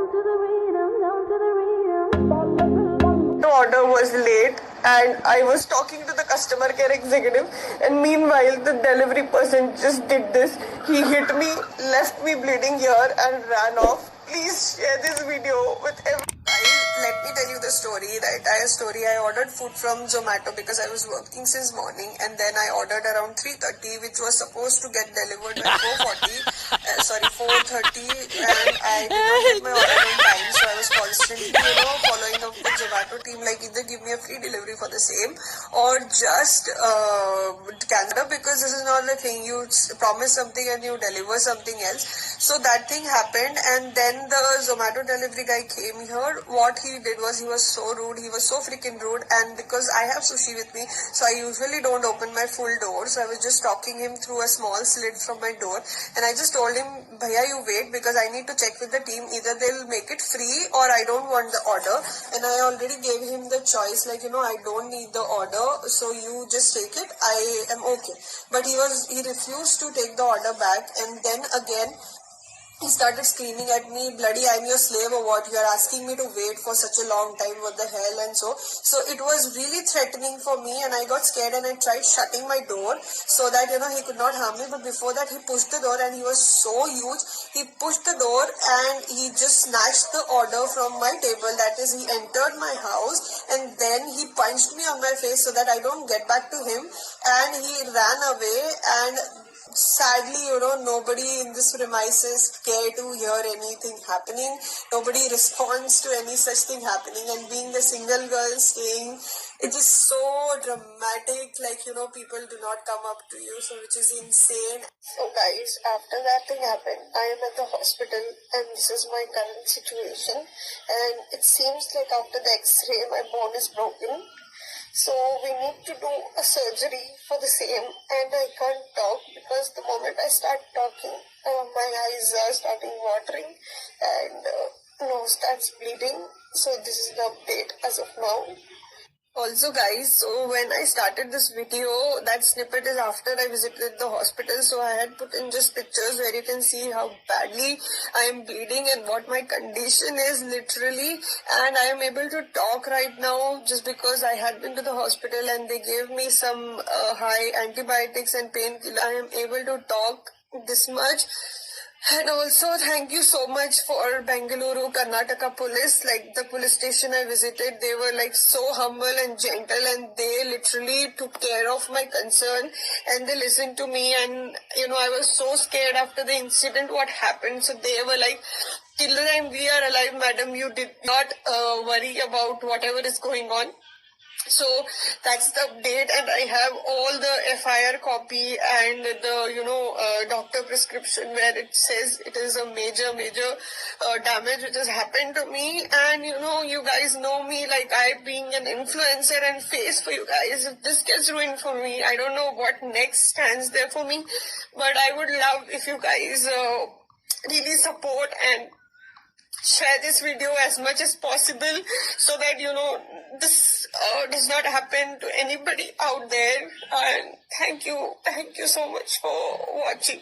The order was late and I was talking to the customer care executive, and meanwhile the delivery person just did this. He hit me, left me bleeding here and ran off. Please share this video with everyone. Let me tell you the story, the entire story. I ordered food from Zomato because I was working since morning, and then I ordered around 3:30, which was supposed to get delivered by 4:30, and I did not get my order on time, so I was constantly, following up with Zomato team, like either give me a free delivery for the same or just cancel, because this is not the thing. You promise something and you deliver something else. So that thing happened, and then the Zomato delivery guy came here. What he did was, he was so rude. He was so freaking rude. And because I have sushi with me, so I usually don't open my full door. So I was just talking him through a small slit from my door. And I just told him, Bhaiya, you wait, because I need to check with the team. Either they'll make it free or I don't want the order. And I already gave him the choice, like, I don't need the order, so you just take it. I am okay. But he refused to take the order back. And then again, he started screaming at me, bloody, I'm your slave or what? You are asking me to wait for such a long time, what the hell? And so it was really threatening for me, and I got scared and I tried shutting my door so that, he could not harm me. But before that, he pushed the door, and he was so huge. He pushed the door and he just snatched the order from my table. That is, he entered my house and then he punched me on my face so that I don't get back to him, and he ran away. And sadly, nobody in this premises care to hear anything happening. Nobody responds to any such thing happening. And being the single girl staying, it is so dramatic. Like, people do not come up to you, so which is insane. So guys, after that thing happened, I am at the hospital, and this is my current situation. And it seems like after the x-ray, my bone is broken. So we need to do a surgery for the same, and I can't talk because the moment I start talking, my eyes are starting watering and nose starts bleeding. So this is the update as of now. Also guys, so when I started this video, that snippet is after I visited the hospital, so I had put in just pictures where you can see how badly I am bleeding and what my condition is literally. And I am able to talk right now just because I had been to the hospital and they gave me some high antibiotics and painkiller. I am able to talk this much. And also, thank you so much for Bengaluru, Karnataka police. Like, the police station I visited, they were like so humble and gentle, and they literally took care of my concern and they listened to me. And, I was so scared after the incident, what happened. So they were like, till the time we are alive, madam, you did not worry about whatever is going on. So that's the update, and I have all the FIR copy and the doctor prescription where it says it is a major damage which has happened to me. And you guys know me, like I being an influencer and face for you guys. If this gets ruined for me, I don't know what next stands there for me, but I would love if you guys really support and share this video as much as possible so that this does not happen to anybody out there. And thank you so much for watching.